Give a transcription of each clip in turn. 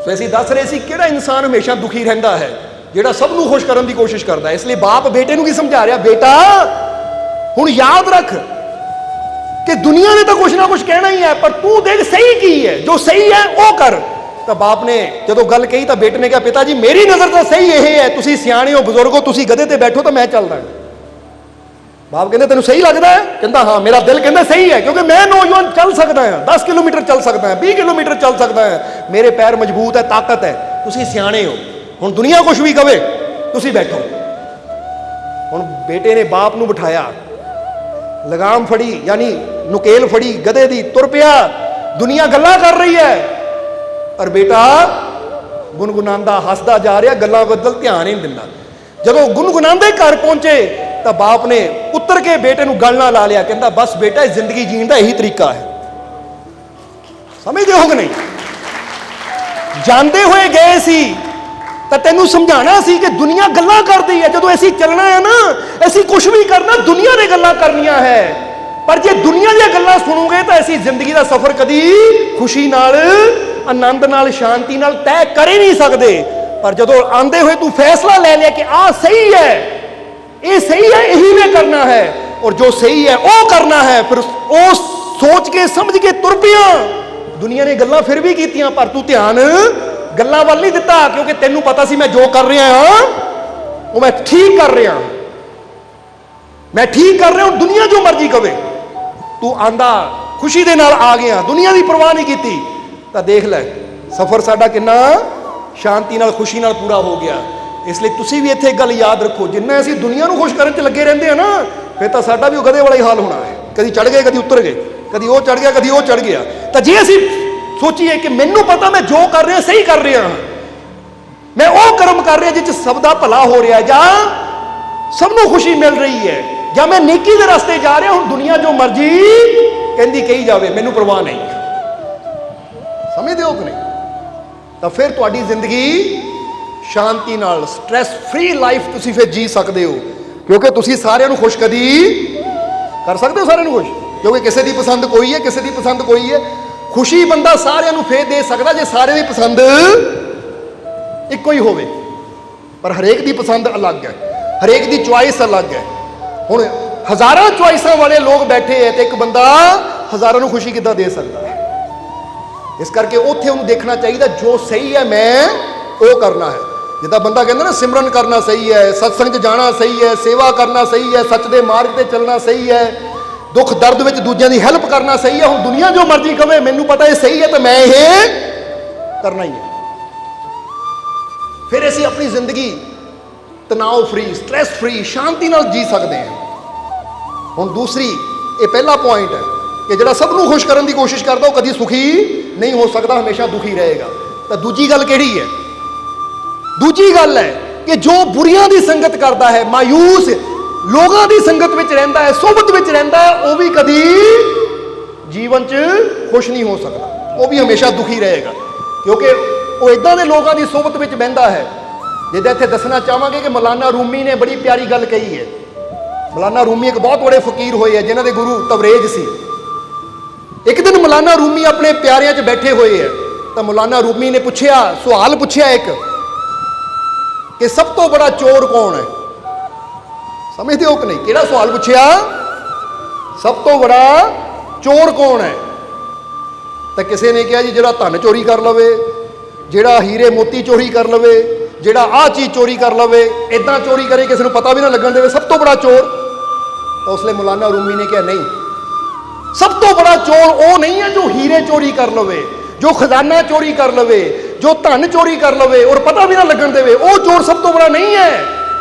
ਸੋ ਅਸੀਂ ਦੱਸ ਰਹੇ ਸੀ ਕਿਹੜਾ ਇਨਸਾਨ ਹਮੇਸ਼ਾ ਦੁਖੀ ਰਹਿੰਦਾ ਹੈ, ਜਿਹੜਾ ਸਭ ਨੂੰ ਖੁਸ਼ ਕਰਨ ਦੀ ਕੋਸ਼ਿਸ਼ ਕਰਦਾ ਹੈ। ਇਸ ਲਈ ਬਾਪ ਬੇਟੇ ਨੂੰ ਕੀ ਸਮਝਾ ਰਿਹਾ, ਬੇਟਾ ਹੁਣ ਯਾਦ ਰੱਖ ਕਿ ਦੁਨੀਆ ਨੇ ਤਾਂ ਕੁਛ ਨਾ ਕੁਛ ਕਹਿਣਾ ਹੀ ਹੈ, ਪਰ ਤੂੰ ਦੇਖ ਸਹੀ ਕੀ ਹੈ, ਜੋ ਸਹੀ ਹੈ ਉਹ ਕਰ। ਤਾਂ ਬਾਪ ਨੇ ਜਦੋਂ ਗੱਲ ਕਹੀ ਤਾਂ ਬੇਟੇ ਨੇ ਕਿਹਾ, ਪਿਤਾ ਜੀ ਮੇਰੀ ਨਜ਼ਰ ਤਾਂ ਸਹੀ ਇਹ ਹੈ, ਤੁਸੀਂ ਸਿਆਣੇ ਹੋ, ਬਜ਼ੁਰਗ ਹੋ, ਤੁਸੀਂ ਗਧੇ ਤੇ ਬੈਠੋ ਤਾਂ ਮੈਂ ਚੱਲਦਾ। ਬਾਪ ਕਹਿੰਦੇ ਤੈਨੂੰ ਸਹੀ ਲੱਗਦਾ ਹੈ? ਕਹਿੰਦਾ ਹਾਂ, ਮੇਰਾ ਦਿਲ ਕਹਿੰਦਾ ਸਹੀ ਹੈ, ਕਿਉਂਕਿ ਮੈਂ ਨੌਜਵਾਨ ਚੱਲ ਸਕਦਾ ਹਾਂ, 10 ਕਿਲੋਮੀਟਰ ਚੱਲ ਸਕਦਾ ਹਾਂ, 20 ਕਿਲੋਮੀਟਰ ਚੱਲ ਸਕਦਾ ਹਾਂ, ਮੇਰੇ ਪੈਰ ਮਜ਼ਬੂਤ ਹੈ, ਤਾਕਤ ਹੈ, ਤੁਸੀਂ ਸਿਆਣੇ ਹੋ, ਹੁਣ ਦੁਨੀਆ ਕੁਛ ਵੀ ਕਵੇ ਤੁਸੀਂ ਬੈਠੋ। ਹੁਣ ਬੇਟੇ ਨੇ ਬਾਪ ਨੂੰ ਬਿਠਾਇਆ, ਲਗਾਮ ਫੜੀ ਯਾਨੀ ਨੁਕੇਲ ਫੜੀ ਗਧੇ ਦੀ, ਤੁਰ ਪਿਆ। ਦੁਨੀਆ ਗੱਲਾਂ ਕਰ ਰਹੀ ਹੈ ਪਰ ਬੇਟਾ ਗੁਨਗੁਨਾਉਂਦਾ ਹੱਸਦਾ ਜਾ ਰਿਹਾ, ਗੱਲਾਂ ਵੱਲ ਧਿਆਨ ਹੀ ਨਹੀਂ ਦਿੰਦਾ। ਜਦੋਂ ਗੁਨਗੁਨਾਉਂਦੇ ਘਰ ਪਹੁੰਚੇ ਤਾਂ ਬਾਪ ਨੇ ਉੱਤਰ ਕੇ ਬੇਟੇ ਨੂੰ ਗਲ ਨਾਲ ਲਾ ਲਿਆ, ਕਹਿੰਦਾ ਬਸ ਬੇਟਾ ਜ਼ਿੰਦਗੀ ਜੀਣ ਦਾ ਇਹੀ ਤਰੀਕਾ ਹੈ। ਸਮਝਦੇ ਹੋ ਕਿ ਨਹੀਂ? ਜਾਂਦੇ ਹੋਏ ਗਏ ਸੀ ਤਾਂ ਤੈਨੂੰ ਸਮਝਾਣਾ ਸੀ ਕਿ ਦੁਨੀਆ ਗੱਲਾਂ ਕਰਦੀ ਹੈ, ਜਦੋਂ ਅਸੀਂ ਚੱਲਣਾ ਹੈ ਨਾ, ਅਸੀਂ ਕੁਝ ਵੀ ਕਰਨਾ ਦੁਨੀਆ ਨੇ ਗੱਲਾਂ ਕਰਨੀਆਂ ਹੈ, ਪਰ ਜੇ ਦੁਨੀਆ ਦੀਆਂ ਗੱਲਾਂ ਸੁਣੋਗੇ ਤਾਂ ਅਸੀਂ ਜ਼ਿੰਦਗੀ ਦਾ ਸਫ਼ਰ ਕਦੀ ਖੁਸ਼ੀ ਨਾਲ, ਆਨੰਦ ਨਾਲ, ਸ਼ਾਂਤੀ ਨਾਲ ਤੈਅ ਕਰ ਹੀ ਨਹੀਂ ਸਕਦੇ। ਪਰ ਜਦੋਂ ਆਂਦੇ ਹੋਏ ਤੂੰ ਫੈਸਲਾ ਲੈ ਲਿਆ ਕਿ ਆਹ ਸਹੀ ਹੈ, ਇਹ ਸਹੀ ਹੈ, ਇਹੀ ਮੈਂ ਕਰਨਾ ਹੈ, ਔਰ ਜੋ ਸਹੀ ਹੈ ਉਹ ਕਰਨਾ ਹੈ, ਫਿਰ ਉਹ ਸੋਚ ਕੇ ਸਮਝ ਕੇ ਤੁਰ ਪਿਆ। ਦੁਨੀਆ ਨੇ ਗੱਲਾਂ ਫਿਰ ਵੀ ਕੀਤੀਆਂ ਪਰ ਤੂੰ ਧਿਆਨ ਗੱਲਾਂ ਵੱਲ ਨਹੀਂ ਦਿੱਤਾ, ਕਿਉਂਕਿ ਤੈਨੂੰ ਪਤਾ ਸੀ ਮੈਂ ਜੋ ਕਰ ਰਿਹਾ ਹਾਂ ਉਹ ਮੈਂ ਠੀਕ ਕਰ ਰਿਹਾ, ਮੈਂ ਠੀਕ ਕਰ ਰਿਹਾ। ਦੁਨੀਆ ਜੋ ਮਰਜ਼ੀ ਕਵੇ, ਤੂੰ ਆਂਦਾ ਖੁਸ਼ੀ ਦੇ ਨਾਲ ਆ ਗਿਆ, ਦੁਨੀਆ ਦੀ ਪਰਵਾਹ ਨਹੀਂ ਕੀਤੀ। ਤਾਂ ਦੇਖ ਲੈ ਸਫ਼ਰ ਸਾਡਾ ਕਿੰਨਾ ਸ਼ਾਂਤੀ ਨਾਲ, ਖੁਸ਼ੀ ਨਾਲ ਪੂਰਾ ਹੋ ਗਿਆ। ਇਸ ਲਈ ਤੁਸੀਂ ਵੀ ਇੱਥੇ ਇੱਕ ਗੱਲ ਯਾਦ ਰੱਖੋ, ਜਿੰਨਾ ਅਸੀਂ ਦੁਨੀਆ ਨੂੰ ਖੁਸ਼ ਕਰਨ 'ਚ ਲੱਗੇ ਰਹਿੰਦੇ ਆ ਨਾ, ਫਿਰ ਤਾਂ ਸਾਡਾ ਵੀ ਉਹ ਗਧੇ ਵਾਲਾ ਹੀ ਹਾਲ ਹੋਣਾ ਹੈ। ਕਦੀ ਚੜ ਗਏ, ਕਦੀ ਉਤਰ ਗਏ, ਕਦੀ ਉਹ ਚੜ ਗਿਆ, ਕਦੀ ਉਹ ਚੜ ਗਿਆ। ਤਾਂ ਜੇ ਅਸੀਂ ਸੋਚੀਏ ਕਿ ਮੈਨੂੰ ਪਤਾ ਮੈਂ ਜੋ ਕਰ ਰਿਹਾ ਸਹੀ ਕਰ ਰਿਹਾ, ਮੈਂ ਉਹ ਕਰਮ ਕਰ ਰਿਹਾ ਜਿਸ 'ਚ ਸਭ ਦਾ ਭਲਾ ਹੋ ਰਿਹਾ, ਜਾਂ ਸਭ ਨੂੰ ਖੁਸ਼ੀ ਮਿਲ ਰਹੀ ਹੈ, ਜਾਂ ਮੈਂ ਨੇਕੀ ਦੇ ਰਸਤੇ ਜਾ ਰਿਹਾ, ਹੁਣ ਦੁਨੀਆ ਜੋ ਮਰਜ਼ੀ ਕਹਿੰਦੀ ਕਹੀ ਜਾਵੇ, ਮੈਨੂੰ ਪਰਵਾਹ ਨਹੀਂ। ਸਮਝਦੇ ਹੋ ਕਿ ਨਹੀਂ? ਤਾਂ ਫਿਰ ਤੁਹਾਡੀ ਜ਼ਿੰਦਗੀ ਸ਼ਾਂਤੀ ਨਾਲ, ਸਟ੍ਰੈਸ ਫ੍ਰੀ ਲਾਈਫ ਤੁਸੀਂ ਫਿਰ ਜੀ ਸਕਦੇ ਹੋ, ਕਿਉਂਕਿ ਤੁਸੀਂ ਸਾਰਿਆਂ ਨੂੰ ਖੁਸ਼ ਕਦੀ ਕਰ ਸਕਦੇ ਹੋ। ਸਾਰਿਆਂ ਨੂੰ ਖੁਸ਼, ਕਿਉਂਕਿ ਕਿਸੇ ਦੀ ਪਸੰਦ ਕੋਈ ਹੈ, ਕਿਸੇ ਦੀ ਪਸੰਦ ਕੋਈ ਹੈ। ਖੁਸ਼ੀ ਬੰਦਾ ਸਾਰਿਆਂ ਨੂੰ ਫੇਰ ਦੇ ਸਕਦਾ ਜੇ ਸਾਰਿਆਂ ਦੀ ਪਸੰਦ ਇੱਕੋ ਹੀ ਹੋਵੇ, ਪਰ ਹਰੇਕ ਦੀ ਪਸੰਦ ਅਲੱਗ ਹੈ, ਹਰੇਕ ਦੀ ਚੁਆਇਸ ਅਲੱਗ ਹੈ। ਹੁਣ ਹਜ਼ਾਰਾਂ ਚੁਆਇਸਾਂ ਵਾਲੇ ਲੋਕ ਬੈਠੇ ਹੈ ਤੇ ਇੱਕ ਬੰਦਾ ਹਜ਼ਾਰਾਂ ਨੂੰ ਖੁਸ਼ੀ ਕਿੱਦਾਂ ਦੇ ਸਕਦਾ ਹੈ? ਇਸ ਕਰਕੇ ਉੱਥੇ ਉਹਨੂੰ ਦੇਖਣਾ ਚਾਹੀਦਾ ਜੋ ਸਹੀ ਹੈ ਮੈਂ ਉਹ ਕਰਨਾ ਹੈ। ਜਿੱਦਾਂ ਬੰਦਾ ਕਹਿੰਦਾ ਨਾ ਸਿਮਰਨ ਕਰਨਾ ਸਹੀ ਹੈ, ਸਤਸੰਗ 'ਚ ਜਾਣਾ ਸਹੀ ਹੈ, ਸੇਵਾ ਕਰਨਾ ਸਹੀ ਹੈ, ਸੱਚ ਦੇ ਮਾਰਗ ਤੇ ਚੱਲਣਾ ਸਹੀ ਹੈ, ਦੁੱਖ ਦਰਦ ਵਿੱਚ ਦੂਜਿਆਂ ਦੀ ਹੈਲਪ ਕਰਨਾ ਸਹੀ ਹੈ। ਹੁਣ ਦੁਨੀਆ ਜੋ ਮਰਜ਼ੀ ਕਵੇ, ਮੈਨੂੰ ਪਤਾ ਇਹ ਸਹੀ ਹੈ ਤਾਂ ਮੈਂ ਇਹ ਕਰਨਾ ਹੀ ਹੈ। ਫਿਰ ਅਸੀਂ ਆਪਣੀ ਜ਼ਿੰਦਗੀ ਤਣਾਅ ਫ੍ਰੀ, ਸਟ੍ਰੈਸ ਫ੍ਰੀ, ਸ਼ਾਂਤੀ ਨਾਲ ਜੀ ਸਕਦੇ ਹਾਂ। ਹੁਣ ਦੂਸਰੀ, ਇਹ ਪਹਿਲਾ ਪੁਆਇੰਟ ਹੈ ਕਿ ਜਿਹੜਾ ਸਭ ਨੂੰ ਖੁਸ਼ ਕਰਨ ਦੀ ਕੋਸ਼ਿਸ਼ ਕਰਦਾ ਉਹ ਕਦੀ ਸੁਖੀ ਨਹੀਂ ਹੋ ਸਕਦਾ, ਹਮੇਸ਼ਾ ਦੁਖੀ ਰਹੇਗਾ। ਤਾਂ ਦੂਜੀ ਗੱਲ ਕਿਹੜੀ ਹੈ? ਦੂਜੀ ਗੱਲ ਹੈ ਕਿ ਜੋ ਬੁਰੀਆਂ ਦੀ ਸੰਗਤ ਕਰਦਾ ਹੈ, ਮਾਯੂਸ ਲੋਕਾਂ ਦੀ ਸੰਗਤ ਵਿੱਚ ਰਹਿੰਦਾ ਹੈ, ਸੋਬਤ ਵਿੱਚ ਰਹਿੰਦਾ ਹੈ, ਉਹ ਵੀ ਕਦੀ ਜੀਵਨ 'ਚ ਖੁਸ਼ ਨਹੀਂ ਹੋ ਸਕਦਾ, ਉਹ ਵੀ ਹਮੇਸ਼ਾ ਦੁਖੀ ਰਹੇਗਾ, ਕਿਉਂਕਿ ਉਹ ਇਦਾਂ ਦੇ ਲੋਕਾਂ ਦੀ ਸੋਬਤ ਵਿੱਚ ਬਹਿੰਦਾ ਹੈ। ਜਿੱਦਾਂ ਇੱਥੇ ਦੱਸਣਾ ਚਾਹਾਂਗੇ ਕਿ ਮੌਲਾਨਾ ਰੂਮੀ ਨੇ ਬੜੀ ਪਿਆਰੀ ਗੱਲ ਕਹੀ ਹੈ। ਮੌਲਾਨਾ ਰੂਮੀ ਇੱਕ ਬਹੁਤ ਬੜੇ ਫਕੀਰ ਹੋਏ ਹੈ ਜਿਨ੍ਹਾਂ ਦੇ ਗੁਰੂ ਤਬਰੇਜ਼ ਸੀ। ਇੱਕ ਦਿਨ ਮੌਲਾਨਾ ਰੂਮੀ ਆਪਣੇ ਪਿਆਰਿਆਂ 'ਚ ਬੈਠੇ ਹੋਏ ਹੈ ਤਾਂ ਮੌਲਾਨਾ ਰੂਮੀ ਨੇ ਪੁੱਛਿਆ, ਸਵਾਲ ਪੁੱਛਿਆ ਇੱਕ, ਕਿ ਸਭ ਤੋਂ ਬੜਾ ਚੋਰ ਕੌਣ ਹੈ? ਸਮਝਦੇ ਹੋ ਕਿ ਨਹੀਂ? ਕਿਹੜਾ ਸਵਾਲ ਪੁੱਛਿਆ? ਸਭ ਤੋਂ ਬੜਾ ਚੋਰ ਕੌਣ ਹੈ? ਤਾਂ ਕਿਸੇ ਨੇ ਕਿਹਾ ਜੀ ਜਿਹੜਾ ਧਨ ਚੋਰੀ ਕਰ ਲਵੇ, ਜਿਹੜਾ ਹੀਰੇ ਮੋਤੀ ਚੋਰੀ ਕਰ ਲਵੇ, ਜਿਹੜਾ ਆਹ ਚੀਜ਼ ਚੋਰੀ ਕਰ ਲਵੇ, ਇਦਾਂ ਚੋਰੀ ਕਰੇ ਕਿਸੇ ਨੂੰ ਪਤਾ ਵੀ ਨਾ ਲੱਗਣ ਦੇਵੇ, ਸਭ ਤੋਂ ਬੜਾ ਚੋਰ। ਤਾਂ ਉਸ ਲਈ ਮੌਲਾਨਾ ਰੂਮੀ ਨੇ ਕਿਹਾ ਨਹੀਂ, ਸਭ ਤੋਂ ਬੜਾ ਚੋਰ ਉਹ ਨਹੀਂ ਹੈ ਜੋ ਹੀਰੇ ਚੋਰੀ ਕਰ ਲਵੇ, ਜੋ ਖਜ਼ਾਨਾ ਚੋਰੀ ਕਰ ਲਵੇ, ਜੋ ਧਨ ਚੋਰੀ ਕਰ ਲਵੇ ਔਰ ਪਤਾ ਵੀ ਨਾ ਲੱਗਣ ਦੇਵੇ, ਉਹ ਚੋਰ ਸਭ ਤੋਂ ਬੜਾ ਨਹੀਂ ਹੈ।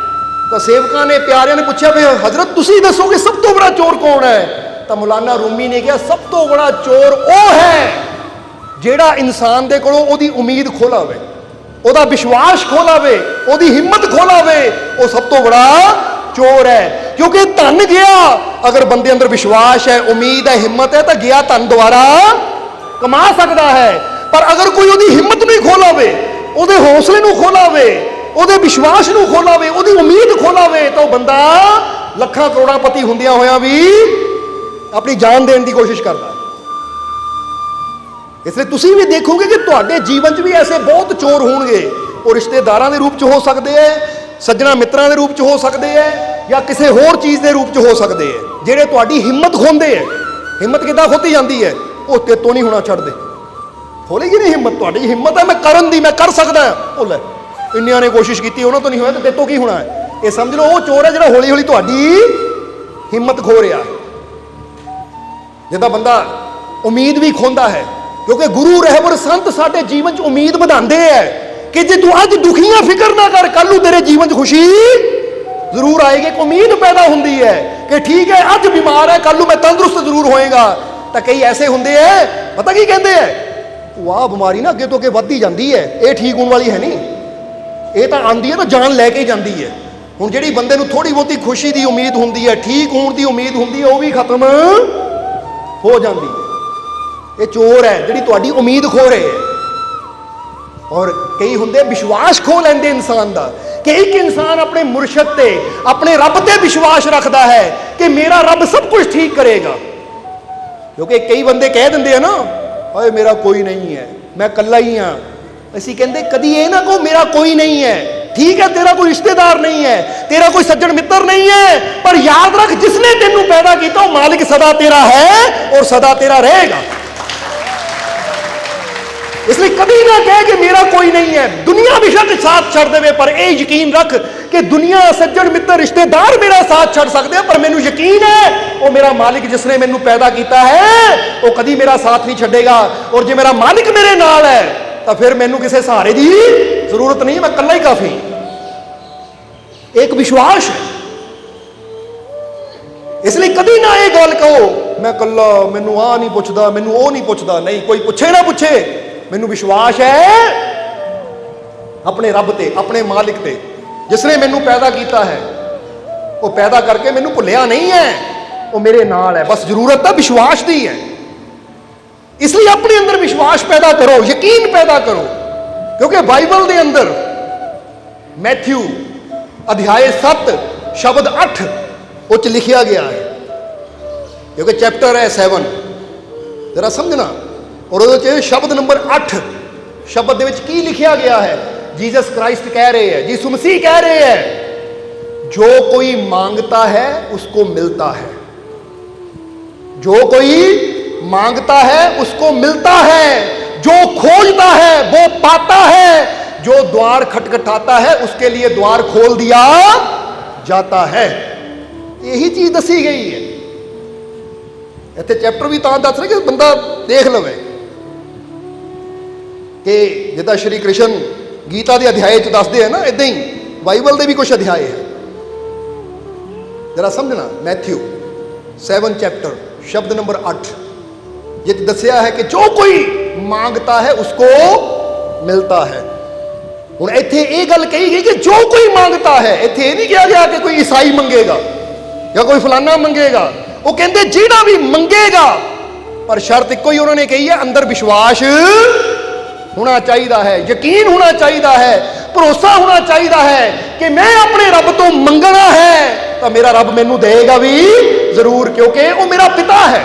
ਤਾਂ ਸੇਵਕਾਂ ਨੇ, ਪਿਆਰਿਆਂ ਨੇ ਪੁੱਛਿਆ ਵੀ ਹਜ਼ਰਤ ਤੁਸੀਂ ਦੱਸੋ ਕਿ ਸਭ ਤੋਂ ਬੜਾ ਚੋਰ ਕੌਣ ਹੈ? ਤਾਂ ਮੌਲਾਨਾ ਰੂਮੀ ਨੇ ਕਿਹਾ ਸਭ ਤੋਂ ਬੜਾ ਚੋਰ ਉਹ ਹੈ ਜਿਹੜਾ ਇਨਸਾਨ ਦੇ ਕੋਲੋਂ ਉਹਦੀ ਉਮੀਦ ਖੋਲਾਵੇ, ਉਹਦਾ ਵਿਸ਼ਵਾਸ ਖੋਲਾਵੇ, ਉਹਦੀ ਹਿੰਮਤ ਖੋਲਾਵੇ, ਉਹ ਸਭ ਤੋਂ ਬੜਾ ਚੋਰ ਹੈ। ਕਿਉਂਕਿ ਧਨ ਗਿਆ, ਅਗਰ ਬੰਦੇ ਅੰਦਰ ਵਿਸ਼ਵਾਸ ਹੈ, ਉਮੀਦ ਹੈ, ਹਿੰਮਤ ਹੈ ਤਾਂ ਗਿਆ ਧਨ ਦੁਬਾਰਾ ਕਮਾ ਸਕਦਾ ਹੈ। ਪਰ ਅਗਰ ਕੋਈ ਉਹਦੀ ਹਿੰਮਤ ਨੂੰ ਖੋਲਾਵੇ, ਉਹਦੇ ਹੌਸਲੇ ਨੂੰ ਖੋਲਾਵੇ, ਉਹਦੇ ਵਿਸ਼ਵਾਸ ਨੂੰ ਖੋਲਾਵੇ, ਉਹਦੀ ਉਮੀਦ ਖੋਲਾਵੇ, ਤਾਂ ਉਹ ਬੰਦਾ ਲੱਖਾਂ ਕਰੋੜਾਂਪਤੀ ਹੁੰਦਿਆਂ ਹੋਇਆਂ ਵੀ ਆਪਣੀ ਜਾਨ ਦੇਣ ਦੀ ਕੋਸ਼ਿਸ਼ ਕਰਦਾ ਹੈ। ਇਸ ਲਈ ਤੁਸੀਂ ਵੀ ਦੇਖੋਗੇ ਕਿ ਤੁਹਾਡੇ ਜੀਵਨ 'ਚ ਵੀ ਐਸੇ ਬਹੁਤ ਚੋਰ ਹੋਣਗੇ। ਉਹ ਰਿਸ਼ਤੇਦਾਰਾਂ ਦੇ ਰੂਪ 'ਚ ਹੋ ਸਕਦੇ ਹੈ, ਸੱਜਣਾ ਮਿੱਤਰਾਂ ਦੇ ਰੂਪ 'ਚ ਹੋ ਸਕਦੇ ਹੈ, ਜਾਂ ਕਿਸੇ ਹੋਰ ਚੀਜ਼ ਦੇ ਰੂਪ 'ਚ ਹੋ ਸਕਦੇ ਹੈ, ਜਿਹੜੇ ਤੁਹਾਡੀ ਹਿੰਮਤ ਖੋਂਦੇ ਹੈ। ਹਿੰਮਤ ਕਿੱਦਾਂ ਖੋਤੀ ਜਾਂਦੀ ਹੈ? ਉਹ ਤੇਤੋਂ ਨਹੀਂ ਹੋਣਾ ਛੱਡਦੇ। ਖੋਲੇਗੀ ਨਹੀਂ ਹਿੰਮਤ, ਤੁਹਾਡੀ ਹਿੰਮਤ ਹੈ ਮੈਂ ਕਰਨ ਦੀ, ਮੈਂ ਕਰ ਸਕਦਾ। ਉਹ ਲੈ ਇੰਨਿਆਂ ਨੇ ਕੋਸ਼ਿਸ਼ ਕੀਤੀ, ਉਹਨਾਂ ਤੋਂ ਨਹੀਂ ਹੋਇਆ, ਤੇ ਤੇਤੋਂ ਕੀ ਹੋਣਾ ਹੈ? ਇਹ ਸਮਝ ਲਓ ਉਹ ਚੋਰ ਹੈ ਜਿਹੜਾ ਹੌਲੀ ਹੌਲੀ ਤੁਹਾਡੀ ਹਿੰਮਤ ਖੋ ਰਿਹਾ। ਜਿੱਦਾਂ ਬੰਦਾ ਉਮੀਦ ਵੀ ਖੋਂਦਾ ਹੈ, ਕਿਉਂਕਿ ਗੁਰੂ ਰਹਿਬਰ ਸੰਤ ਸਾਡੇ ਜੀਵਨ 'ਚ ਉਮੀਦ ਵਧਾਉਂਦੇ ਹੈ ਕਿ ਜੇ ਤੂੰ ਅੱਜ ਦੁਖੀਆਂ ਫਿਕਰ ਨਾ ਕਰ, ਕੱਲ ਨੂੰ ਤੇਰੇ ਜੀਵਨ 'ਚ ਖੁਸ਼ੀ ਜ਼ਰੂਰ ਆਏਗੀ। ਇੱਕ ਉਮੀਦ ਪੈਦਾ ਹੁੰਦੀ ਹੈ ਕਿ ਠੀਕ ਹੈ ਅੱਜ ਬਿਮਾਰ ਹੈ, ਕੱਲ ਨੂੰ ਮੈਂ ਤੰਦਰੁਸਤ ਜ਼ਰੂਰ ਹੋਏਗਾ। ਤਾਂ ਕਈ ਐਸੇ ਹੁੰਦੇ ਹੈ, ਪਤਾ ਕੀ ਕਹਿੰਦੇ ਹੈ, ਉਹ ਆਹ ਬਿਮਾਰੀ ਨਾ ਅੱਗੇ ਤੋਂ ਅੱਗੇ ਵੱਧਦੀ ਜਾਂਦੀ ਹੈ, ਇਹ ਠੀਕ ਹੋਣ ਵਾਲੀ ਹੈ ਨਹੀਂ, ਇਹ ਤਾਂ ਆਉਂਦੀ ਹੈ ਤਾਂ ਜਾਨ ਲੈ ਕੇ ਜਾਂਦੀ ਹੈ। ਹੁਣ ਜਿਹੜੀ ਬੰਦੇ ਨੂੰ ਥੋੜੀ ਬਹੁਤੀ ਖੁਸ਼ੀ ਦੀ ਉਮੀਦ ਹੁੰਦੀ ਹੈ, ਠੀਕ ਹੋਣ ਦੀ ਉਮੀਦ ਹੁੰਦੀ ਹੈ, ਉਹ ਵੀ ਖਤਮ ਹੋ ਜਾਂਦੀ ਹੈ। ਇਹ ਚੋਰ ਹੈ ਜਿਹੜੀ ਤੁਹਾਡੀ ਉਮੀਦ ਖੋ ਰਹੇ ਹੈ। ਔਰ ਕਈ ਹੁੰਦੇ ਵਿਸ਼ਵਾਸ ਖੋ ਲੈਂਦੇ ਇਨਸਾਨ ਦਾ, ਕਿ ਇੱਕ ਇਨਸਾਨ ਆਪਣੇ ਮੁਰਸ਼ਦ ਤੇ, ਆਪਣੇ ਰੱਬ ਤੇ ਵਿਸ਼ਵਾਸ ਰੱਖਦਾ ਹੈ ਕਿ ਮੇਰਾ ਰੱਬ ਸਭ ਕੁਝ ਠੀਕ ਕਰੇਗਾ। ਕਿਉਂਕਿ ਕਈ ਬੰਦੇ ਕਹਿ ਦਿੰਦੇ ਆ ਨਾ, ਓਏ ਮੇਰਾ ਕੋਈ ਨਹੀਂ ਹੈ, ਮੈਂ ਇਕੱਲਾ ਹੀ ਹਾਂ। ਅਸੀਂ ਕਹਿੰਦੇ ਕਦੀ ਇਹ ਨਾ ਕਹੋ ਮੇਰਾ ਕੋਈ ਨਹੀਂ ਹੈ। ਠੀਕ ਹੈ, ਤੇਰਾ ਕੋਈ ਰਿਸ਼ਤੇਦਾਰ ਨਹੀਂ ਹੈ, ਤੇਰਾ ਕੋਈ ਸੱਜਣ ਮਿੱਤਰ ਨਹੀਂ ਹੈ, ਪਰ ਯਾਦ ਰੱਖ ਜਿਸਨੇ ਤੈਨੂੰ ਪੈਦਾ ਕੀਤਾ ਉਹ ਮਾਲਿਕ ਸਦਾ ਤੇਰਾ ਹੈ ਔਰ ਸਦਾ ਤੇਰਾ ਰਹੇਗਾ। ਇਸ ਲਈ ਕਦੀ ਨਾ ਕਹੇ ਕਿ ਮੇਰਾ ਕੋਈ ਨਹੀਂ ਹੈ। ਦੁਨੀਆ ਬੇਸ਼ੱਕ ਸਾਥ ਛੱਡ ਦੇਵੇ, ਪਰ ਇਹ ਯਕੀਨ ਰੱਖ ਕਿ ਦੁਨੀਆ, ਸੱਜਣ ਮਿੱਤਰ, ਰਿਸ਼ਤੇਦਾਰ ਮੇਰਾ ਸਾਥ ਛੱਡ ਸਕਦੇ ਆ, ਪਰ ਮੈਨੂੰ ਯਕੀਨ ਹੈ ਉਹ ਮੇਰਾ ਮਾਲਿਕ ਜਿਸਨੇ ਮੈਨੂੰ ਪੈਦਾ ਕੀਤਾ ਹੈ ਉਹ ਕਦੀ ਮੇਰਾ ਸਾਥ ਨਹੀਂ ਛੱਡੇਗਾ। ਔਰ ਜੇ ਮੇਰਾ ਮਾਲਿਕ ਮੇਰੇ ਨਾਲ ਹੈ ਤਾਂ ਫਿਰ ਮੈਨੂੰ ਕਿਸੇ ਸਹਾਰੇ ਦੀ ਜ਼ਰੂਰਤ ਨਹੀਂ, ਮੈਂ ਇਕੱਲਾ ਹੀ ਕਾਫੀ। ਇੱਕ ਵਿਸ਼ਵਾਸ ਹੈ। ਇਸ ਲਈ ਕਦੀ ਨਾ ਇਹ ਗੱਲ ਕਹੋ ਮੈਂ ਇਕੱਲਾ, ਮੈਨੂੰ ਆਹ ਨਹੀਂ ਪੁੱਛਦਾ, ਮੈਨੂੰ ਉਹ ਨਹੀਂ ਪੁੱਛਦਾ। ਨਹੀਂ, ਕੋਈ ਪੁੱਛੇ ਨਾ ਪੁੱਛੇ, ਮੈਨੂੰ ਵਿਸ਼ਵਾਸ ਹੈ ਆਪਣੇ ਰੱਬ ਤੇ, ਆਪਣੇ ਮਾਲਿਕ ਤੇ, ਜਿਸਨੇ ਮੈਨੂੰ ਪੈਦਾ ਕੀਤਾ ਹੈ। ਉਹ ਪੈਦਾ ਕਰਕੇ ਮੈਨੂੰ ਭੁੱਲਿਆ ਨਹੀਂ ਹੈ, ਉਹ ਮੇਰੇ ਨਾਲ ਹੈ। ਬਸ ਜ਼ਰੂਰਤ ਤਾਂ ਵਿਸ਼ਵਾਸ ਦੀ ਹੈ। ਇਸ ਲਈ ਆਪਣੇ ਅੰਦਰ ਵਿਸ਼ਵਾਸ ਪੈਦਾ ਕਰੋ, ਯਕੀਨ ਪੈਦਾ ਕਰੋ। ਕਿਉਂਕਿ ਬਾਈਬਲ ਦੇ ਅੰਦਰ ਮੈਥਿਊ ਅਧਿਆਇ 7 ਸ਼ਬਦ 8 ਉਹ 'ਚ ਲਿਖਿਆ ਗਿਆ ਹੈ। ਕਿਉਂਕਿ ਚੈਪਟਰ ਹੈ 7, ਜ਼ਰਾ ਸਮਝਣਾ। ਔਰ ਉਹਦੇ 'ਚ ਸ਼ਬਦ ਨੰਬਰ 8 ਸ਼ਬਦ ਦੇ ਵਿੱਚ ਕੀ ਲਿਖਿਆ ਗਿਆ ਹੈ? ਜੀਸਸ क्राइस्ट कह रहे हैं, यीशु मसीह कह रहे हैं, जो कोई मांगता है उसको मिलता है, जो कोई मांगता है उसको मिलता है, जो खोजता है वो पाता है, जो द्वार खटखटाता है उसके लिए द्वार खोल दिया जाता है। यही चीज दसी गई है इत्थे। चैप्टर भी तां दस रहे कि बंदा देख लवे कि जिद्दां श्री कृष्ण गीता के अध्याय च दसदे है ना, इदां ही बाइबल के भी कुछ अध्याय है। जरा समझना, मैथ्यू 7 चैप्टर शब्द नंबर 8 ये दसिया है कि जो कोई मांगता है उसको मिलता है। हुण इत्थे ये गल कही गई कि जो कोई मांगता है, इत्थे ये नहीं कहा गया कि कोई ईसाई मंगेगा या कोई फलाना मंगेगा। वो कहते जिहड़ा भी मंगेगा, पर शर्त इक्को ही उन्होंने कही है, अंदर विश्वास होना चाहिए है, यकीन होना चाहिए है, भरोसा होना चाहिए है कि मैं अपने रब तो मंगना है तो मेरा रब मैनू देगा भी जरूर, क्योंकि वो मेरा पिता है।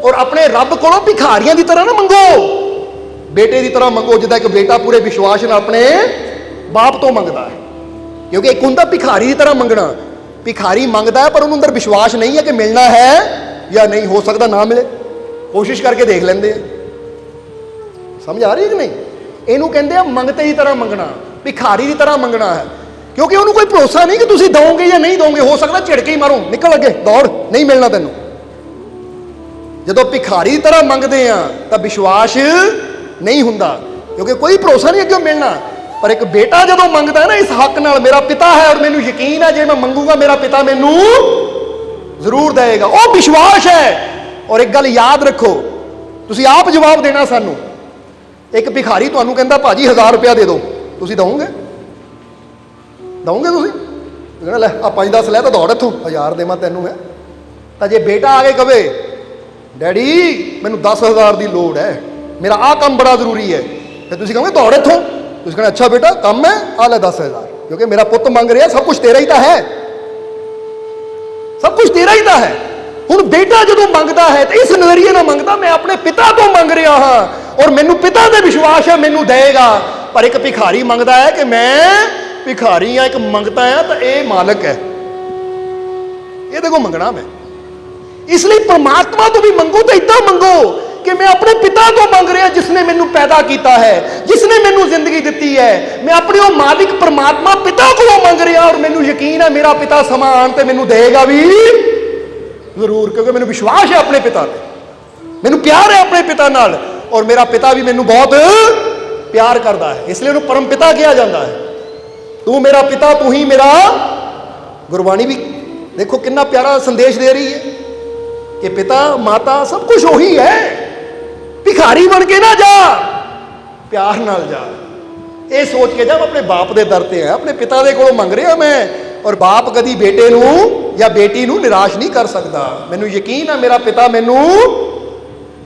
और अपने रब को भिखारियों की तरह ना मंगो, बेटे की तरह मंगो, जिदा एक बेटा पूरे विश्वास नाल अपने बाप तो मंगता है। क्योंकि एक हुंदा भिखारी की तरह मंगना, भिखारी मंगता है पर उन्होंने अंदर विश्वास नहीं है कि मिलना है या नहीं, हो सकता ना मिले, कोशिश करके देख लेंगे। समझ आ रही है कि नहीं? इनू कहते हैं मंगते की तरह मंगना, भिखारी की तरह मंगना है, क्योंकि उन्होंने कोई भरोसा नहीं कि तुम दोगे या नहीं दोगे। हो सकता झिड़के ही मारो, निकल अगे दौड़, नहीं मिलना तेनों। जो भिखारी की तरह मंगते हैं तो विश्वास नहीं हुंदा, क्योंकि कोई भरोसा नहीं अगे मिलना। पर एक बेटा जो मंगता है ना इस हक नाल, मेरा पिता है और मैनू यकीन है जे मैं मंगूंगा मेरा पिता मैनू जरूर देगा, वो विश्वास है। और एक गल याद रखो, तुसीं आप जवाब देना सानू। एक भिखारी तुहानू कहंदा भाजी 1000 रुपया दे दो, तुसीं दोगे? दोगे तुसीं? कहना लै आ 5-10 लै तो दौड़ इत्थों, 1000 देवां तैनू मैं। तो जे बेटा आके कहे डैडी मैनू 10,000 की लोड़ है, मेरा आ काम बड़ा जरूरी है, फिर तुसीं कहोगे दौड़ इत्थों। तुसीं कहना अच्छा बेटा काम है, आ लै 10,000, क्योंकि मेरा पुत मंग रहा, सब कुछ तेरा ही तो है, सब कुछ तेरा ही तो है। हुण बेटा जो मंगता है तो इस नजरिए ना मंगता, मैं अपने पिता तो मंग रहा हाँ, ਔਰ ਮੈਨੂੰ ਪਿਤਾ ਤੇ ਵਿਸ਼ਵਾਸ ਹੈ ਮੈਨੂੰ ਦੇਗਾ। ਪਰ ਇੱਕ ਭਿਖਾਰੀ ਮੰਗਦਾ ਹੈ ਕਿ ਮੈਂ ਭਿਖਾਰੀ ਆ, ਇੱਕ ਮੰਗਤਾ ਆ ਤਾਂ ਇਹ ਮਾਲਕ ਹੈ, ਇਹਦੇ ਕੋਲ ਮੰਗਣਾ ਮੈਂ। ਇਸ ਲਈ परमात्मा तो भी मंगो तो इतना मंगो कि मैं अपने पिता को मंग रहा जिसने मैनू पैदा किया है, जिसने मैनू जिंदगी दी है। मैं अपने वो मालिक परमात्मा पिता को मंग रहा और मैनू यकीन है मेरा पिता समा आन ते मैनू देगा भी जरूर, क्योंकि मैनू विश्वास है अपने पिता पे, मैनू प्यार है अपने पिता नाल और मेरा पिता भी मैनू बहुत प्यार करता है, इसलिए उन्हें परम पिता कहा जाता है। तू मेरा पिता तू ही मेरा। गुरबाणी भी देखो कितना प्यारा संदेश दे रही है कि पिता माता सब कुछ वही है। भिखारी बन के ना जा, प्यार नाल जा। ये सोच के जब अपने बाप के दर ते है, अपने पिता के कोलों मंग रहा मैं, और बाप कदी बेटे नू या बेटी नू निराश नहीं कर सकता। मैनू यकीन है मेरा पिता मैनू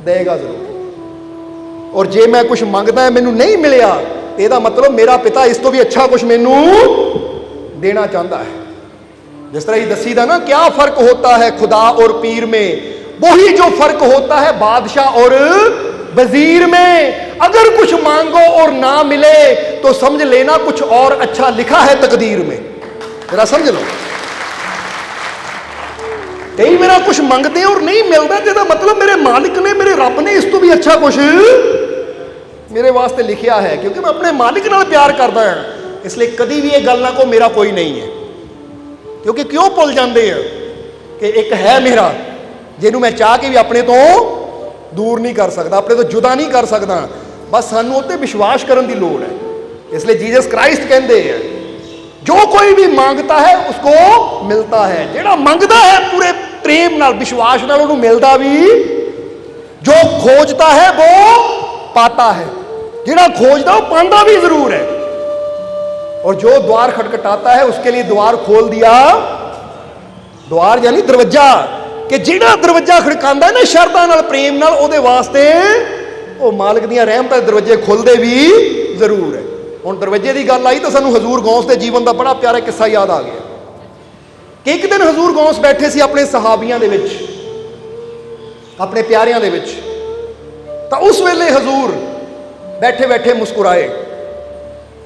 देगा जरूर। और जे मैं कुछ मंगदा मैनू नहीं मिलिया, ਇਹਦਾ मतलब मेरा पिता इस तो भी अच्छा कुछ मैनू देना चाहता है। जिस तरह ही दसीदा ना क्या फर्क होता है खुदा और पीर में, वही जो फर्क होता है बादशाह और वजीर में। अगर कुछ मांगो और ना मिले तो समझ लेना कुछ और अच्छा लिखा है तकदीर में। जरा समझ लो, कई मेरा कुछ मंगते और नहीं मिलता, जिसका मतलब मेरे मालिक ने मेरे रब ने इस तो भी अच्छा कुछ मेरे वास्ते लिखिया है, क्योंकि मैं अपने मालिक नाल प्यार करता हाँ। इसलिए कभी भी ये गल ना को मेरा कोई नहीं है, क्योंकि क्यों भुल जाते हैं कि एक है मेरा जिन्हों मैं चाह के भी अपने तो दूर नहीं कर सकता, अपने तो जुदा नहीं कर सकता। बस सानू उत्ते विश्वास करने की लोड़ है। इसलिए जीसस क्राइस्ट कहते हैं जो कोई भी मांगता है उसको मिलता है, जेड़ा मंगता है पूरे प्रेम नाल विश्वास नाल उन्हें मिलता भी, जो खोजता है वो पाता है, जेड़ा खोजता वो पांदा भी जरूर है, और जो द्वार खटखटाता है उसके लिए द्वार खोल दिया। द्वार यानी दरवाजा, कि जिहड़ा दरवाजा खड़कांदा है ना शरदा नाल प्रेम नाल, उहदे वास्ते वो मालिक दियां रहमतां दे दरवाजे खुलदे भी जरूर है। हुण दरवाजे की गल आई तो सानू हजूर गौस के जीवन का बड़ा प्यारा किस्सा याद आ गया कि एक दिन हजूर गौस बैठे सी अपने सहाबियां दे विच, अपने प्यारियां दे विच। तो उस वेले हजूर बैठे बैठे मुस्कुराए,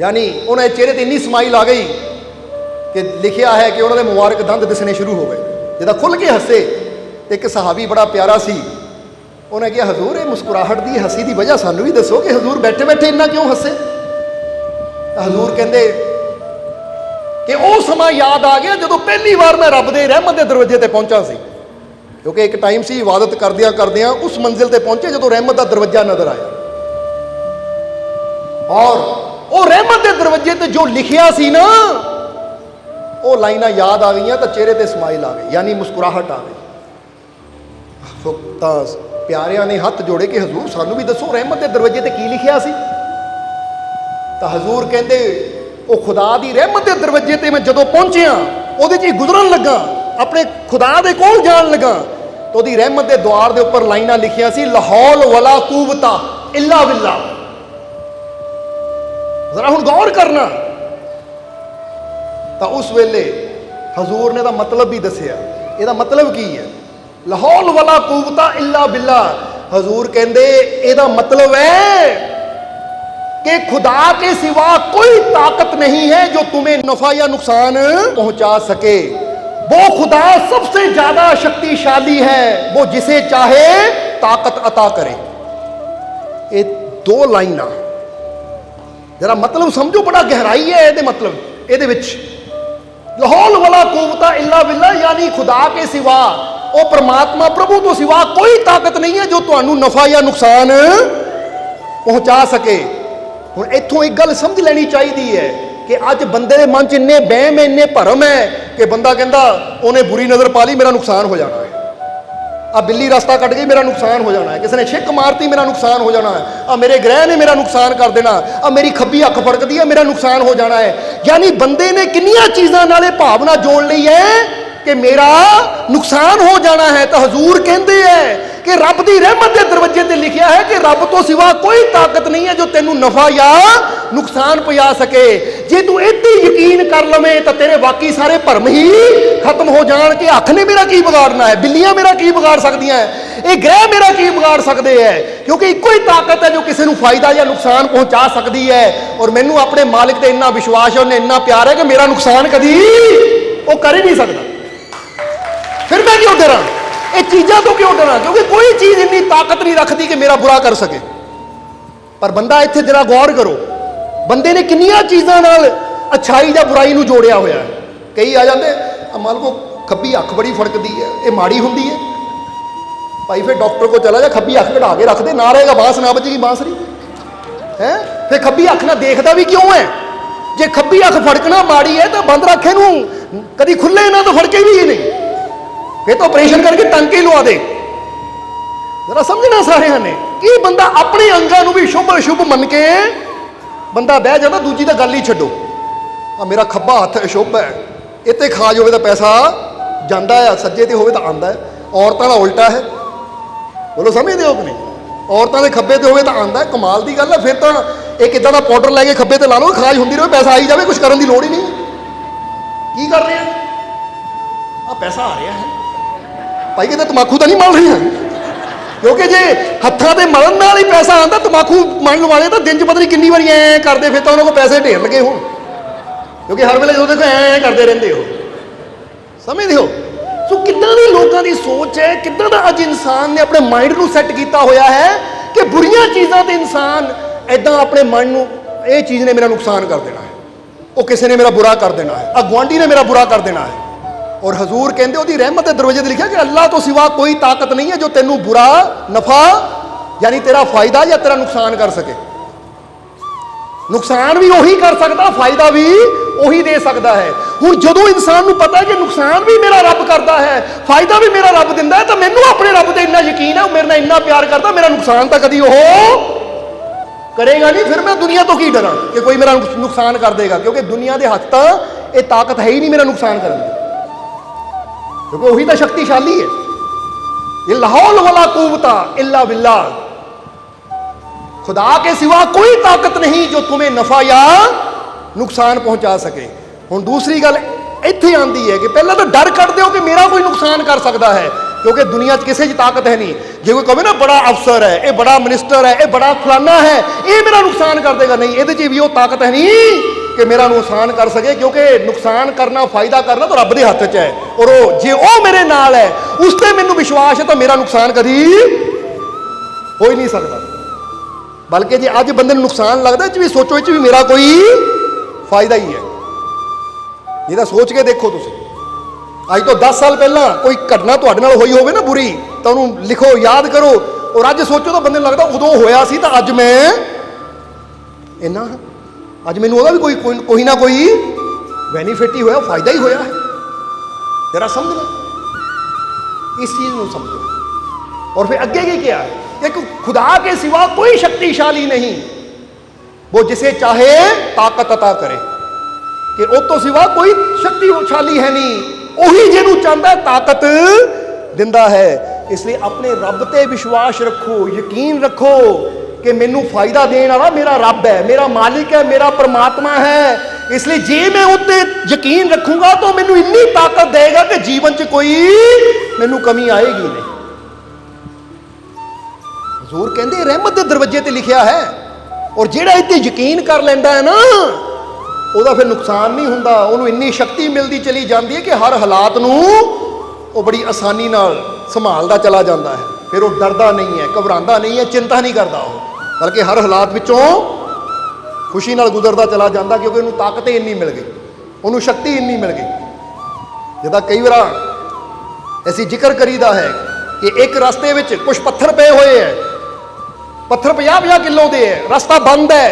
यानी उन्हें चेहरे पर इन्नी स्माइल आ गई कि लिखिया है कि उन्होंने मुबारक दंद दिसने शुरू हो गए, जिदा खुल के हसे। एक सहाबी बड़ा प्यारा सी, उन्हें कहा हजूर ये मुस्कुराहट की हसी की वजह सानू भी दसो कि हजूर बैठे बैठे इन्ना क्यों हसे। हजूर कहते कि वो समा याद आ गया जो पहली बार मैं रब दे रहमत के दरवाजे ते पहुंचा सी, क्योंकि एक टाइम सी इबादत करदियां करदियां उस मंजिल ते पहुंचे जो रहमत का दरवाजा नजर आया, और वो रहमत के दरवाजे ते जो लिखिया सी ना वो लाइना याद आ गई तो चेहरे ते स्माइल आ गई, यानी मुस्कुराहट आ गई। तो प्यारियां ने हथ जोड़े कि हजूर सानू भी दसो रहमत के दरवाजे ते की लिखिया सी। तो हजूर कहते वो खुदा की रहमत के दरवाजे ते मैं जदों पहुंचिया उहदे च गुजरन लगा, अपने खुदा दे कोल जान लगा, तो ओहदी रहमत के द्वार के उपर लाइना लिखिया सी लाहौल वला कुवता इल्ला बिल्ला। जरा हुण गौर करना। तो उस वेले हजूर ने मतलब भी दसिया, ਇਹਦਾ मतलब की है लाहौल वला कुवता इल्ला बिल्ला। हजूर कहते ਇਹਦਾ मतलब है कि खुदा के सिवा कोई ताकत नहीं है जो तुम्हें नफा या नुकसान पहुंचा सके। वो खुदा सबसे ज्यादा शक्तिशाली है, वो जिसे चाहे ताकत अता करे। ये दो लाइना जरा मतलब समझो, बड़ा गहराई है ये मतलब। ये लाहौल वाला कुवता इल्ला बिल्ला, यानी खुदा के सिवा वो परमात्मा प्रभु तो सिवा कोई ताकत नहीं है जो तुहानू नफा या नुकसान पहुंचा सके। हुण इत्थों एक गल समझ लेनी चाहिए है कि अज बंदे के मन च इन्ने बहम है, इन्ने भरम है कि बंदा कहता उन्हें बुरी नज़र पा ली मेरा नुकसान हो जाना है, आ बिल्ली रास्ता कट गई मेरा नुकसान हो जाना है, किसी ने छिक मारती मेरा नुकसान हो जाना है, आ मेरे ग्रह ने मेरा नुकसान कर देना, आ मेरी खब्बी अख फड़कती है मेरा नुकसान हो जाना है। यानी बंदे ने किन्नियां चीज़ों नाल भावना जोड़ ली है कि मेरा नुकसान हो जाना है। तो हजूर कहते हैं कि रब की रहमत के दरवाजे ते लिखिया है कि रब तो सिवा कोई ताकत नहीं है जो तेनू नफा या नुकसान पहुंचा सके। जे तू इत्ते यकीन कर लवे तो तेरे बाकी सारे भरम ही खत्म हो जान कि अख ने मेरा की बिगाड़ना है, बिल्लियां मेरा की बिगाड़ सकदियां है। ये ग्रह मेरा की बिगाड़ सकते हैं, क्योंकि इको ही ताकत है जो किसी को फायदा या नुकसान पहुंचा सकती है। और मैनू अपने मालिक से इन्ना विश्वास है, उन्हें इन्ना प्यार है कि मेरा नुकसान कभी वो कर ही नहीं सकता। फिर मैं क्यों डरा, ये चीज़ों तो क्यों डरा, क्योंकि कोई चीज़ इन्नी ताकत नहीं रखती कि मेरा बुरा कर सके। पर बंदा इत्थे जरा गौर करो, बंदे ने किन्नियां चीज़ों नाल अच्छाई या बुराई नूं जोड़िया होया है। कई आ जाते मान लो खब्बी अख बड़ी फड़कती है, ये माड़ी होंदी है भाई, फिर डॉक्टर को चला जा, खब्बी अख कढ़ा के रख दे, ना रहेगा बांस ना बजेगी बांसरी है। फिर खब्बी अख ना देखता भी क्यों है, जे खब्बी अख फड़कना माड़ी है तो बंद रखे नूं कभी खुले ना तो फड़के भी ही नहीं, फिर तो ऑपरेशन करके टंके लवा दे। जरा समझना सारे ने कि बंदा अपने अंगां नूं भी शुभ अशुभ मन के बंदा बह जाता, दूजी तो गल ही छड्डो। मेरा खब्बा हथ अशुभ है, इत्ते खाज होवे तो पैसा जाता है, सज्जे ते होवे तो आंदा है। औरतां दा उल्टा है, बोलो समझदे हो कि नहीं? औरतां दे खब्बे ते होवे तो आंदा है, कमाल की गल है। फिर तो एक इदां दा पाउडर लैके खब्बे ते ला लो, खाज होंदी रहे, पैसा आई जाए, कुछ करन दी लोड़ ही नहीं। की कर रहे हैं पैसा आ रहा है भाई, किते तंबाकू तो नहीं मल रहे हैं, क्योंकि जे हत्थां ते मलन नाल ही पैसा आंदा, तंबाकू मन वाले तो दिन च पता नहीं कितनी बारी ऐ करते फिर तो उन्होंने को पैसे ढेर लगे हो, क्योंकि हर वेले जो देखो ऐ करते रहते हो। समझते हो? सो किदां दी लोगों की सोच है, किदां दा अज इंसान ने अपने माइंड नूं सैट किया होया है कि बुरियां चीज़ां ते इंसान ऐदां अपने मन नूं, ये चीज़ ने मेरा नुकसान कर देना है, वो किसी ने मेरा बुरा कर देना है, गुआंढी ने मेरा बुरा कर देना है। और हजूर कहते उसकी रहमत के दरवाजे से लिखा कि अल्लाह तो सिवा कोई ताकत नहीं है जो तेनू बुरा नफा यानी तेरा फायदा या तेरा नुकसान कर सके। नुकसान भी वही कर सकता, फायदा भी वही दे सकता है। हुण जदों इंसान को पता है कि नुकसान भी मेरा रब करता है, फायदा भी मेरा रब दिंदा है, तो मैनू अपने रब से इन्ना यकीन है, मेरे नाल इन्ना प्यार करता, मेरा नुकसान तो कभी वो करेगा नहीं। फिर मैं दुनिया तो की डरा कि कोई मेरा नुकसान कर देगा, क्योंकि दुनिया के हथ तो ये ताकत है ही नहीं मेरा नुकसान करने की, क्योंकि वही तो शक्तिशाली है। ये लाहौल वाला कुव्वता इल्ला बिल्लाह, खुदा के सिवा कोई ताकत नहीं जो तुम्हें नफा या नुकसान पहुंचा सके। हुण दूसरी गल इत्थे आंदी है कि पहले तो डर कट दो कि मेरा कोई नुकसान कर सकता है, क्योंकि दुनिया किसी की ताकत है नहीं। जे कोई कहे ना बड़ा अफसर है, ये बड़ा मिनिस्टर है, ये बड़ा फलाना है, ये मेरा नुकसान कर देगा, नहीं, ये भी वो ताकत है नहीं कि मेरा नुकसान कर सके, क्योंकि नुकसान करना फायदा करना तो रब के हथ च है। और वो जे वो मेरे नाल है, उससे मैनू विश्वास है, तो मेरा नुकसान कभी हो ही नहीं सकता। बल्कि जे अज बंदे नुकसान लगता भी सोचो भी मेरा कोई फायदा ही है। ये तो सोच के देखो तुम, अज तो 10 साल पहला कोई घटना तुहाडे नाल होई होवे ना बुरी, तो उन्होंने लिखो, याद करो, और अज सोचो तो बंदे लगता उदों होया सी तो अज मैं इन्ना, अज मैनू भी कोई ना कोई बेनीफिट ही होया, फायदा ही होया है। जरा समझना इस चीज़ को समझो। और फिर अगे की क्या है कि खुदा के सिवा कोई शक्तिशाली नहीं, वो जिसे चाहे ताकत अता करे, कि वो तो सिवा कोई शक्तिशाली है नहीं, वही जिन्हों चाहता है ताकत दिंदा है। इसलिए अपने रब ते विश्वास रखो, यकीन रखो कि मैनू फायदा देने वाला मेरा रब है, मेरा मालिक है, मेरा परमात्मा है। इसलिए जे मैं उत्ते यकीन रखूंगा तो मैनू इन्नी ताकत देगा कि जीवन च कोई मैनू कमी आएगी नहीं। हजूर कहते रहमत के दरवाजे ते लिखिया है, और जेड़ा इत्ते यकीन कर लेंदा है ना, ਉਹਦਾ फिर नुकसान नहीं हुंदा, ਉਹਨੂੰ इन्नी शक्ति मिलती चली जाती है कि हर हालात नूं वो बड़ी आसानी नाल संभालदा चला जाता है। फिर वो डरदा नहीं है, घबरांदा नहीं है, चिंता नहीं करता वो, बल्कि हर हालात विचों खुशी नाल गुजरदा चला जाता, क्योंकि उन्होंने ताकत ही इन्नी मिल गई, उन्होंने शक्ति इन्नी मिल गई। जिदा कई बार ऐसी जिक्र करीदा है कि एक रास्ते में कुछ पत्थर पे हुए है, पत्थर 50-50 किलो के है, रास्ता बंद है,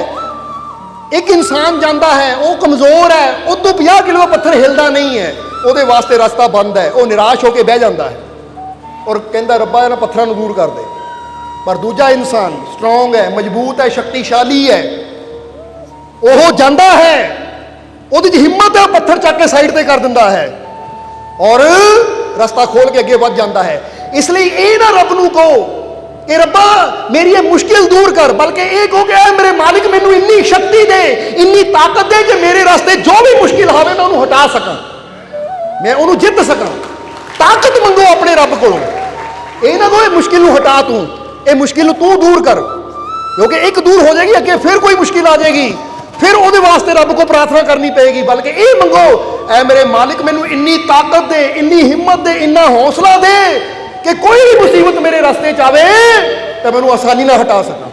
एक इंसान जाता है, वो कमजोर है, वो तो 50 किलो का पत्थर हिलता नहीं है, वो वास्ते रास्ता बंद है, वो निराश होकर बह जाता है और कहता रब्बा इन्हां पत्थरों को दूर कर दे। पर दूजा इंसान स्ट्रोंग है, मजबूत है, शक्तिशाली है, वो जाता है, वो हिम्मत है, पत्थर चक के साइड पर कर दिंदा है और रास्ता खोल के अगे बढ़ जाता है। इसलिए ये ना रब नूं कहो कि रब्बा मेरी ये मुश्किल दूर कर, बल्कि ये कहो कि मेरे मालिक मैनू इन्नी शक्ति दे, इन्नी ताकत दे कि मेरे रास्ते जो भी मुश्किल आवे मैं उन्होंने हटा सका, मैं उन्होंने जित सका। ताकत मंगो अपने रब को, ਇਹ ਨਾ ਕੋਈ ਮੁਸ਼ਕਿਲ ਨੂੰ ਹਟਾ ਤੂੰ, ਇਹ ਮੁਸ਼ਕਿਲ ਨੂੰ ਤੂੰ ਦੂਰ ਕਰ, ਕਿਉਂਕਿ ਇੱਕ ਦੂਰ ਹੋ ਜਾਏਗੀ ਅੱਗੇ ਫਿਰ ਕੋਈ ਮੁਸ਼ਕਿਲ ਆ ਜਾਏਗੀ, ਫਿਰ ਉਹਦੇ ਵਾਸਤੇ ਰੱਬ को प्रार्थना करनी पेगी। बल्कि ये मंगो, ऐ मेरे मालिक मैनू इन्नी ताकत दे, इन्नी हिम्मत दे, इन्ना हौसला दे कि कोई भी मुसीबत मेरे रास्ते च आवे तो मैनू आसानी ना हटा सका,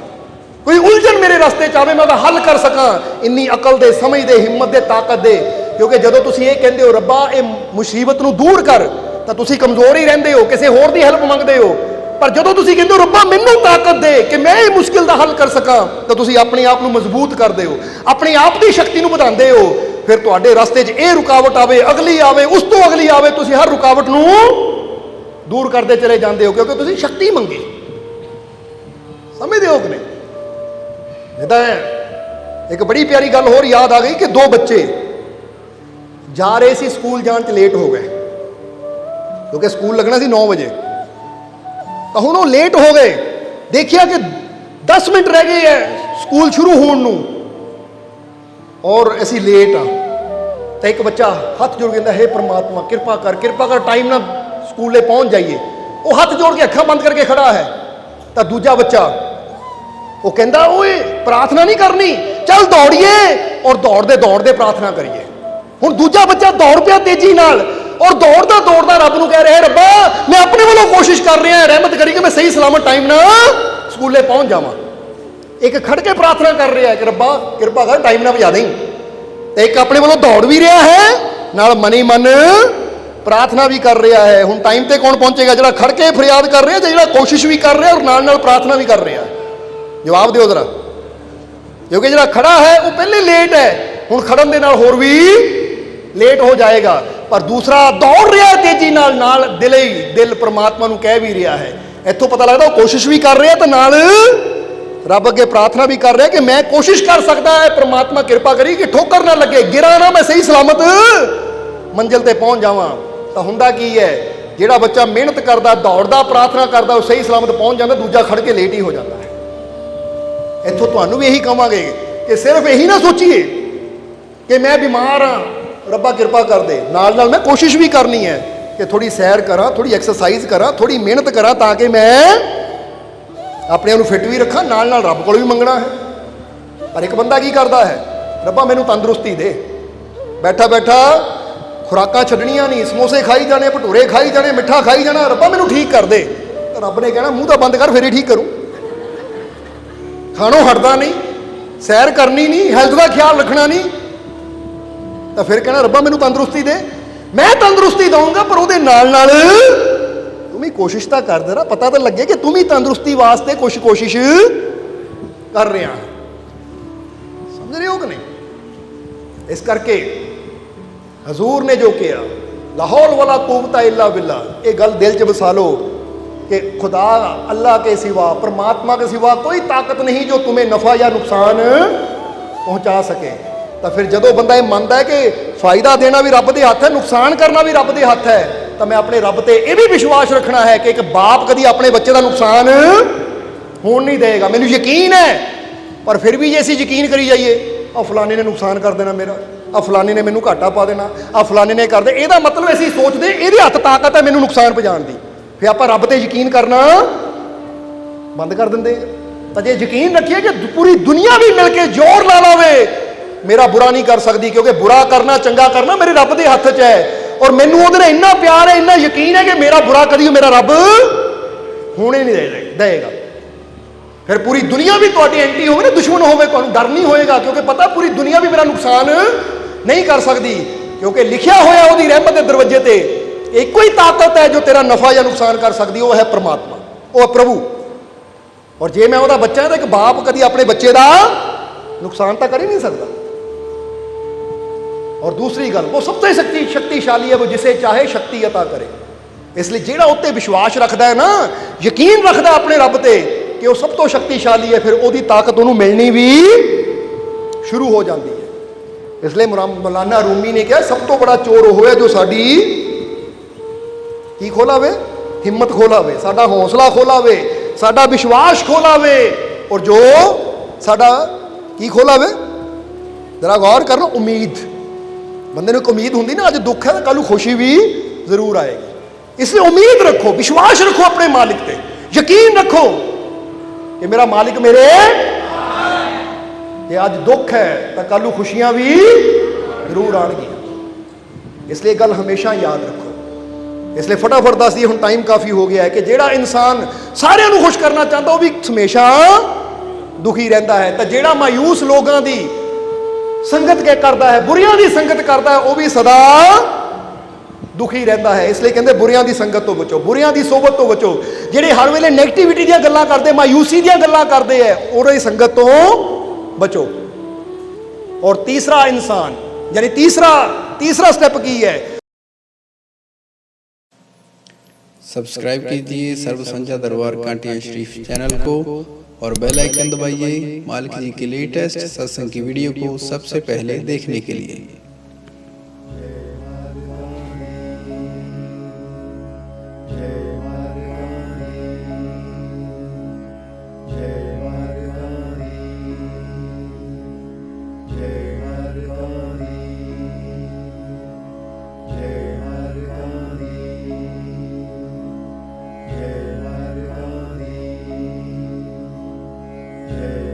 कोई उलझन मेरे रास्ते च आवे मैं ਉਹਦਾ हल कर सका। इन्नी अकल दे, समझ दे, हिम्मत दे, ताकत दे। क्योंकि जदों तुसीं ये कहंदे हो रब्बा ये मुसीबत नू दूर कर, तो तुसीं कमज़ोर ही रहिंदे हो, किसी होर दी हेल्प मंगदे हो। पर जदों तुसीं कहंदे हो रब्बा मैनू ताकत दे कि मैं ये मुश्किल का हल कर सका, तो तुसीं अपने आप नू मजबूत करदे हो, अपने आप की शक्ति नू बढ़ांदे हो। फिर तुहाडे रास्ते च ये रुकावट आवे, अगली आवे, उस तो अगली आवे, तुसीं हर रुकावट नू दूर करते चले जाते हो, क्योंकि तुसीं शक्ति मंगी। समझदे हो कि नहीं? एक बड़ी प्यारी गल होर याद आ गई कि दो बच्चे जा रहे सी स्कूल जाण च लेट हो गए, क्योंकि स्कूल लगना सी 9 बजे। तो हुण वो लेट हो गए, देखिया कि 10 मिनट रह गए है स्कूल शुरू होने नूं और असीं लेट हाँ। तो एक बच्चा हथ जोड़ कहता हे परमात्मा कृपा कर टाइम ना स्कूले पहुंच जाइए। वो हथ जोड़ के अखां बंद करके खड़ा है। तो दूजा बच्चा वो कहता ओए प्रार्थना नहीं करनी, चल दौड़िए, और दौड़ते दौड़ते प्रार्थना करिए। हुण दूजा बच्चा दौड़ पिया तेजी नाल, और दौड़दा दौड़दा रब नूं कह रहा है रब्बा मैं अपने वालों कोशिश कर रहा, रहमत करी कि मैं सही सलामत टाइम ना स्कूले पहुंच जावां। एक खड़ के प्रार्थना कर रहा है कि रब्बा कृपा कर टाइम ना बजा दें। एक अपने वालों दौड़ भी रहा है, नाल मनी मन प्रार्थना भी कर रहा है। हुण टाइम ते कौन पहुंचेगा? जिहड़ा खड़ के फरियाद कर रहा है, जिहड़ा कोशिश भी कर रहा है और नाल नाल प्रार्थना भी कर रहा है? जवाब दिओ जरा, क्योंकि जिहड़ा खड़ा है वो पहले लेट है, हुण खड़न दे नाल होर भी लेट हो जाएगा। पर दूसरा दौड़ रहा है तेजी नाल, नाल दिल परमात्मा नूं कह भी रहा है। इत्थों पता लगता वो कोशिश भी कर रहा है, तो नाल रब अगे प्रार्थना भी कर रहा है कि मैं कोशिश कर सकता है, परमात्मा कृपा करी कि ठोकर ना लगे, गिरा ना, मैं सही सलामत मंजिल ते पहुंच जावां। तो हुंदा की है, जिहड़ा बच्चा मेहनत करदा, दौड़दा, प्रार्थना करदा, वो सही सलामत पहुंच जाता, दूजा खड़ के लेट ही हो जाता है। इत्थों तुहानूं भी यही कहांगे कि सिर्फ यही ना सोचिए कि मैं बीमार हाँ रब्बा कृपा कर दे, नाल नाल मैं कोशिश भी करनी है कि थोड़ी सैर करा, थोड़ी एक्सरसाइज करा, थोड़ी मेहनत करा, ताकि मैं अपने आप फिट भी रखा, नाल नाल रब को भी मंगना है। पर एक बंदा की करता है, रब्बा मैनू तंदुरुस्ती दे, बैठा बैठा खुराकां छड्डणियां नहीं, समोसे खाई जाने, भटूरे खाई जाने, मिठा खाई जाना, रब्बा मैनू ठीक कर दे। तो रब ने कहना मूँह तो बंद कर, फिर ही ठीक करूँ। खानों हटदा नहीं, सैर करनी नहीं, हैल्थ का ख्याल रखना नहीं, तो फिर कहना रब्बा मैनू तंदुरुस्ती दे। मैं तंदुरुस्ती दूंगा, पर उहदे नाल नाल तुम ही कोशिश तो कर दे रहा, पता तो लगे कि तुम ही तंदुरुस्ती वास्ते कुछ कोशिश कर रहे हैं। समझ रहे हो कि नहीं? इस करके हजूर ने जो किया, लाहौल वाला कुव्वता इल्ला बिल्लाह, ये गल दिल च बसा लो कि खुदा अल्लाह के सिवा, परमात्मा के सिवा कोई ताकत नहीं जो तुम्हें नफा या नुकसान पहुंचा सके। तो फिर जदों बंदा ये मानता है कि फायदा देना भी रब के हाथ है, नुकसान करना भी रब के हाथ है, तो मैं अपने रब से यह भी विश्वास रखना है कि एक बाप कभी अपने बच्चे का नुकसान होने नहीं देगा। मैनू यकीन है, पर फिर भी जे असीं यकीन करी जाइए आ फलाने ने नुकसान कर देना मेरा, आ फलाने ने मैनू घाटा पा देना, आ फलाने ने कर दे, ਇਹਦਾ मतलब असीं सोचते ਇਹਦੇ हत्थ ताकत है मैनू नुकसान पहुँचाने की, फिर आप रब ते यकीन करना बंद कर देंगे। तो जे यकीन रखिए कि पूरी दुनिया भी मिलके जोर ला लावे मेरा बुरा नहीं कर सकती, क्योंकि बुरा करना चंगा करना मेरे रब के हथ च है, और मैनू उहदे इन्ना प्यार है, इन्ना यकीन है कि मेरा बुरा कभी मेरा रब होने नहीं देगा। फिर पूरी दुनिया भी तुहाडी एंटी होवे ना, दुश्मन होवे, तुहानूं डर नहीं होएगा, क्योंकि पता पूरी दुनिया भी मेरा नुकसान नहीं कर सकती, क्योंकि लिखिया होया उहदी रहमत के दरवाजे ते एक ही ताकत है जो तेरा नफा या नुकसान कर सकती, वो है परमात्मा, वो है प्रभु। और जे मैं उहदा बच्चा तो एक बाप कभी अपने बच्चे का नुकसान तो कर ही नहीं सकता। और दूसरी गल, वो सबसे शक्तिशाली है, वो जिसे चाहे शक्ति अता करे। इसलिए जिहड़ा उत्ते विश्वास रखता है ना, यकीन रखता है अपने रब ते कि वो सब तो शक्तिशाली है, फिर उसकी ताकत उन्होंने मिलनी भी शुरू हो जाती है। इसलिए मौलाना रूमी ने कहा सब तो बड़ा चोर वो है जो साडी की खोलावे, हिम्मत खोलावे, साडा हौसला खोलावे, साडा विश्वास खोलावे, और जो साडा की खोलावे, जरा गौर कर लो, उम्मीद। बंदे को उम्मीद होंगी ना, अज दुख है तो कल खुशी भी जरूर आएगी। इसलिए उम्मीद रखो, विश्वास रखो अपने मालिक पे, यकीन रखो कि मेरा मालिक मेरे, कि आज दुख है तो कल नूं खुशियां भी जरूर आउणगियां। इसलिए गल हमेशा याद रखो। इसलिए फटाफट दस दी, हुण टाइम काफ़ी हो गया है, कि जिहड़ा इंसान सारिਆਂ ਨੂੰ खुश करना चाहता वो भी हमेशा दुखी रहता है, तो जिहड़ा मायूस लोगों की संगत के करता है, बुरियां की संगत करता है, वो भी सदा दुखी रहता है। इसलिए कहते बुरियां की संगत तो बचो, बुरियां की सोबत तो बचो। जिहड़े हर वेले नैगेटिविटी दी गल्लां करते, मायूसी दी गल्लां करते हैं, उहदी संगत तो बचो। और तीसरा इंसान, यानी तीसरा स्टेप की है, सब्सक्राइब कीजिए सर्व संध्या दरबार कांटिया शरीफ चैनल को और बेल आइकन दबाइए मालिक जी की लेटेस्ट सत्संग की वीडियो को सबसे पहले देखने के लिए। जय